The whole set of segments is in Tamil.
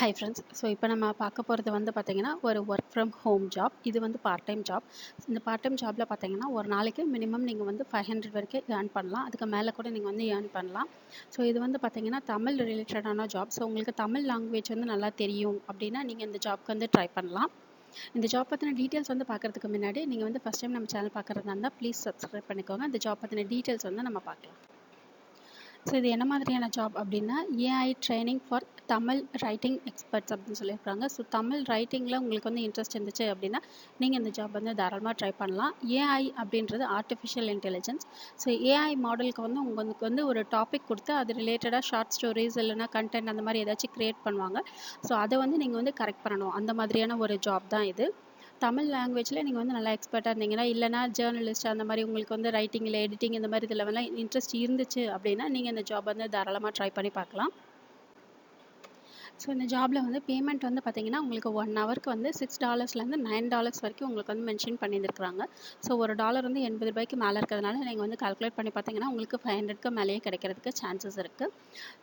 Hi friends. ஸோ இப்போ நம்ம பார்க்க போகிறது வந்து பார்த்திங்கன்னா ஒரு ஒர்க் ஃப்ரம் ஹோம் ஜாப். இது வந்து பார்ட் டைம் ஜாப். இந்த பார்ட் டைம் ஜாப்பில் பார்த்திங்கன்னா ஒரு நாளைக்கு மினிமம் நீங்கள் வந்து 500 வரைக்கும் ஏர்ன் பண்ணலாம். அதுக்கு மேலே கூட நீங்கள் வந்து ஏர்ன் பண்ணலாம். ஸோ இது வந்து பார்த்திங்கன்னா தமிழ் ரிலேட்டடான ஜாப். ஸோ உங்களுக்கு தமிழ் லாங்குவேஜ் வந்து நல்லா தெரியும் அப்படின்னா நீங்கள் இந்த ஜாப்க்கு வந்து ட்ரை பண்ணலாம். இந்த ஜாப் பற்றின டீட்டெயில்ஸ் வந்து பார்க்குறதுக்கு முன்னாடி நீங்கள் வந்து ஃபஸ்ட் டைம் நம்ம சேனல் பார்க்குறதா இருந்தால் ப்ளீஸ் சப்ஸ்கிரைப் பண்ணிக்கோங்க. இந்த ஜாப் பற்றின டீட்டெயில்ஸ் வந்து நம்ம பார்க்கலாம். ஸோ இது என்ன மாதிரியான ஜாப் அப்படின்னா AI training for Tamil writing experts அப்படின்னு சொல்லியிருக்காங்க. ஸோ தமிழ் ரைட்டிங்கில் உங்களுக்கு வந்து இன்ட்ரெஸ்ட் இருந்துச்சு அப்படின்னா நீங்கள் இந்த ஜாப் வந்து தாராளமாக ட்ரை பண்ணலாம். ஏஐ அப்படின்றது ஆர்டிஃபிஷியல் இன்டெலிஜென்ஸ். ஸோ ஏஐ மாடலுக்கு வந்து உங்களுக்கு வந்து ஒரு டாபிக் கொடுத்து அது ரிலேட்டடாக ஷார்ட் ஸ்டோரிஸ் இல்லைனா கண்டென்ட் அந்த மாதிரி ஏதாச்சும் க்ரியேட் பண்ணுவாங்க. ஸோ அதை வந்து நீங்கள் வந்து கரெக்ட் பண்ணணும். அந்த மாதிரியான ஒரு ஜாப் தான் இது. தமிழ் லாங்குவேஜில் நீங்கள் வந்து நல்லா எக்ஸ்பர்ட்டாக இருந்தீங்கன்னா இல்லைனா ஜேர்னலிஸ்ட் அந்த மாதிரி உங்களுக்கு வந்து ரைட்டிங் இல்லை எடிட்டிங் இந்த மாதிரி இதில் வந்து இன்ட்ரெஸ்ட் இருந்துச்சு அப்படின்னா நீங்கள் இந்த ஜாப் வந்து தாராளமாக ட்ரை பண்ணி பார்க்கலாம். ஸோ இந்த ஜாபில் வந்து பேமெண்ட் வந்து பார்த்தீங்கன்னா உங்களுக்கு 1 ஹவருக்கு வந்து $6 $9 வரைக்கும் உங்களுக்கு வந்து மென்ஷன் பண்ணியிருக்கிறாங்க. ஸோ ஒரு டாலர் வந்து 80 ரூபாய்க்கு மேலே இருக்கிறதுனால நீங்கள் வந்து கால்குலேட் பண்ணி பார்த்தீங்கன்னா உங்களுக்கு 500க்கு மேலேயே கிடைக்கிறதுக்கு சான்சஸ் இருக்குது.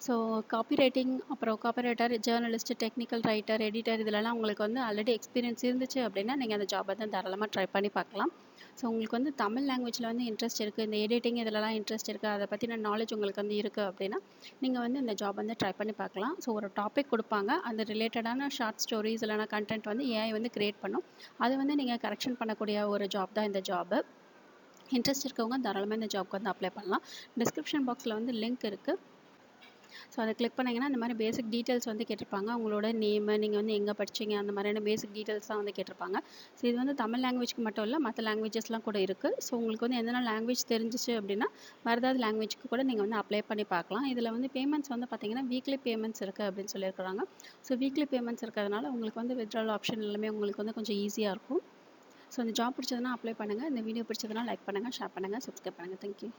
ஸோ காப்பி ரைட்டிங் அப்புறம் copy journalist technical writer editor இதிலலாம் உங்களுக்கு வந்து ஆல்ரெடி எக்ஸ்பீரியன்ஸ் இருந்துச்சு அப்படின்னா நீங்கள் அந்த ஜாப் வந்து தாராளமாக ட்ரை பண்ணி பார்க்கலாம். ஸோ உங்களுக்கு வந்து தமிழ் லாங்குவேஜில் வந்து இன்ட்ரெஸ்ட் இருக்குது, இந்த எடிட்டிங் இதிலலாம் இன்ட்ரெஸ்ட் இருக்குது, அதை பற்றின நாலேஜ் உங்களுக்கு வந்து இருக்குது அப்படின்னா நீங்கள் வந்து இந்த ஜாப் வந்து ட்ரை பண்ணி பார்க்கலாம். ஸோ ஒரு டாபிக் கொடுப்பாங்க, அந்த ரிலேட்டடான ஷார்ட் ஸ்டோரிஸ் இல்லைனா கண்டென்ட் வந்து ஏஐ வந்து கிரியேட் பண்ணும். அதை வந்து நீங்கள் கரெக்ஷன் பண்ணக்கூடிய ஒரு ஜாப் தான் இந்த ஜாபு. இன்ட்ரெஸ்ட் இருக்கவங்க தாராளமாக இந்த ஜாப்க்கு வந்து அப்ளை பண்ணலாம். டிஸ்கிரிப்ஷன் பாக்ஸில் வந்து லிங்க் இருக்குது. ஸோ அதை கிளிக் பண்ணிங்கன்னா இந்த மாதிரி பேசிக் டீட்டெயில்ஸ் வந்து கேட்டிருப்பாங்க. உங்களோட நேமு, நீங்கள் வந்து எங்கே படிச்சிங்க, அந்த மாதிரியான பேசிக் டீட்டெயில்ஸ் தான் வந்து கேட்டிருப்பாங்க. ஸோ இது வந்து தமிழ் லாங்குவேஜ்க்கு மட்டும் இல்லை, மற்ற லாங்குவேஜஸ்லாம் கூட இருக்குது. ஸோ உங்களுக்கு வந்து எந்தெந்த லாங்குவேஜ் தெரிஞ்சிச்சு அப்படின்னா வேறு ஏதாவது லாங்குவேஜ்க்கு கூட நீங்கள் வந்து அப்ளை பண்ணி பார்க்கலாம். இதில் வந்து பேமெண்ட்ஸ் வந்து பார்த்தீங்கன்னா வீக்லி பேமெண்ட்ஸ் இருக்குது அப்படின்னு சொல்லியிருக்கிறாங்க. ஸோ வீக்லி பேமெண்ட்ஸ் இருக்கிறதுனால உங்களுக்கு வந்து வித்ட்ரால் ஆப்ஷன் எல்லாமே உங்களுக்கு வந்து கொஞ்சம் ஈஸியாக இருக்கும். ஸோ இந்த ஜாப் பிடிச்சதுன்னா அப்ளை பண்ணுங்கள். இந்த வீடியோ பிடிச்சதுன்னா லைக் பண்ணுங்கள், ஷேர் பண்ணுங்கள், சப்ஸ்கிரைப் பண்ணுங்கள். தேங்க்யூ.